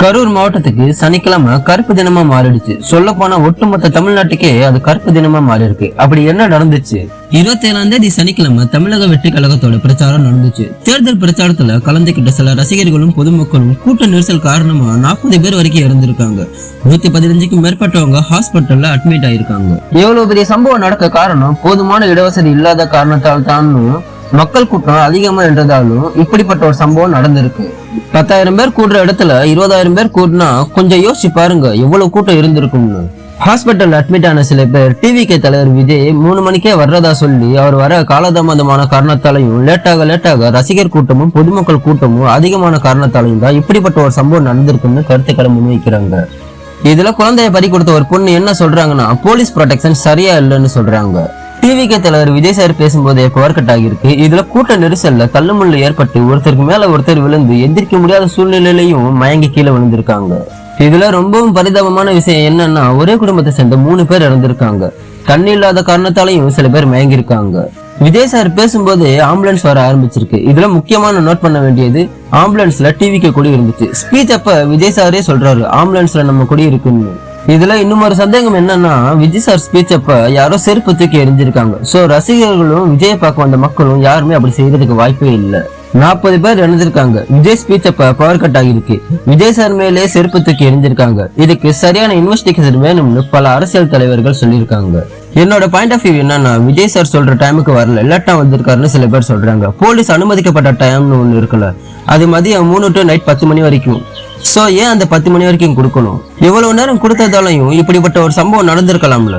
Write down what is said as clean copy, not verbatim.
கரூர் மாவட்டத்துக்கு சனிக்கிழமை கருப்பு தினமா மாறிடுச்சு. சொல்ல போனா ஒட்டுமொத்த தமிழ்நாட்டுக்கே அது கருப்பு தினமா மாறி இருக்கு. அப்படி என்ன நடந்துச்சு? 27ஆம் தேதி சனிக்கிழமை தமிழக வெற்றி கழகத்தோட பிரச்சாரம் நடந்துச்சு. தேர்தல் பிரச்சாரத்துல கலந்துகிட்ட சில ரசிகர்களும் பொதுமக்களும் கூட்ட நெரிசல் காரணமா 40 பேர் வரைக்கும் இறந்திருக்காங்க. 115க்கும் மேற்பட்டவங்க ஹாஸ்பிட்டல்ல அட்மிட் ஆயிருக்காங்க. இவ்வளவு பெரிய சம்பவம் நடக்க காரணம் போதுமான இடவசதி இல்லாத காரணத்தால் தான். மக்கள் கூட்டம் அதிகமா என்றதாலும் இப்படிப்பட்ட ஒரு சம்பவம் நடந்திருக்கு. 10,000 பேர் கூடுற இடத்துல 20,000 பேர் கூடுனா கொஞ்சம் யோசிச்சு பாருங்க எவ்வளவு கூட்டம் இருந்திருக்கும்னு. ஹாஸ்பிட்டல் அட்மிட் ஆன சில பேர் டிவிகே தலைவர் விஜய் 3 மணிக்கே வர்றதா சொல்லி அவர் வர காலதாமதமான காரணத்தாலையும் லேட்டாக ரசிகர் கூட்டமும் பொதுமக்கள் கூட்டமும் அதிகமான காரணத்தாலையும் தான் இப்படிப்பட்ட ஒரு சம்பவம் நடந்திருக்குன்னு கருத்துக்களை முன்வைக்கிறாங்க. இதுல குழந்தைய பறி கொடுத்த ஒரு பொண்ணு என்ன சொல்றாங்கன்னா, போலீஸ் ப்ரொடெக்ஷன் சரியா இல்லைன்னு சொல்றாங்க. டிவிகே தலைவர் விஜய் சார் பேசும்போதே பவர் கட் ஆகியிருக்கு. இதுல கூட்ட நெரிசல்ல தள்ளுமுள்ளு ஏற்பட்டு ஒருத்தருக்கு மேல ஒருத்தர் விழுந்து எந்திரிக்க முடியாத சூழ்நிலையிலையும் மயங்கி கீழே விழுந்திருக்காங்க. இதுல ரொம்பவும் பரிதாபமான விஷயம் என்னன்னா, ஒரே குடும்பத்தை சேர்ந்த 3 பேர் இறந்திருக்காங்க. தண்ணி இல்லாத காரணத்தாலையும் சில பேர் மயங்கி இருக்காங்க. விஜய் சார் பேசும்போது ஆம்புலன்ஸ் வர ஆரம்பிச்சிருக்கு. இதுல முக்கியமான நோட் பண்ண வேண்டியது, ஆம்புலன்ஸ்ல டிவிக்கு கொடி இருந்துச்சு. ஸ்பீச் அப்ப விஜய் சாரே சொல்றாரு ஆம்புலன்ஸ்ல நம்ம கொடி இருக்குன்னு. இதுல இன்னும் ஒரு சந்தேகம் என்னன்னா, விஜய் சார் ஸ்பீச் அப்ப யாரோ செருப்பு தூக்கி எரிஞ்சிருக்காங்க. சோ ரசிகர்களும் விஜய் பார்க்க வந்த மக்களும் யாருமே அப்படி செய்யறதுக்கு வாய்ப்பே இல்லை. 40 பேர் இறந்திருக்காங்க. விஜய் ஸ்பீச் அப்ப பவர் கட் ஆகிருக்கு. விஜய் சார் மேலே செருப்பு தூக்கி எரிஞ்சிருக்காங்க. இதுக்கு சரியான இன்வெஸ்டிகேஷன் வேணும்னு பல அரசியல் தலைவர்கள் சொல்லியிருக்காங்க. என்னோட பாயிண்ட் ஆஃப் வியூ என்னன்னா, விஜய் சார் சொல்ற டைமுக்கு வரல, லேட்டா வந்திருக்காருன்னு சில பேர் சொல்றாங்க. போலீஸ் அனுமதிக்கப்பட்ட டைம்னு ஒண்ணு இருக்குல்ல, அது மதியம் 3 to நைட் 10 மணி வரைக்கும். சோ ஏன் அந்த 10 மணி வரைக்கும் கொடுக்கணும்? இவ்வளவு நேரம் கொடுத்ததாலையும் இப்படிப்பட்ட ஒரு சம்பவம் நடந்திருக்கலாம்ல.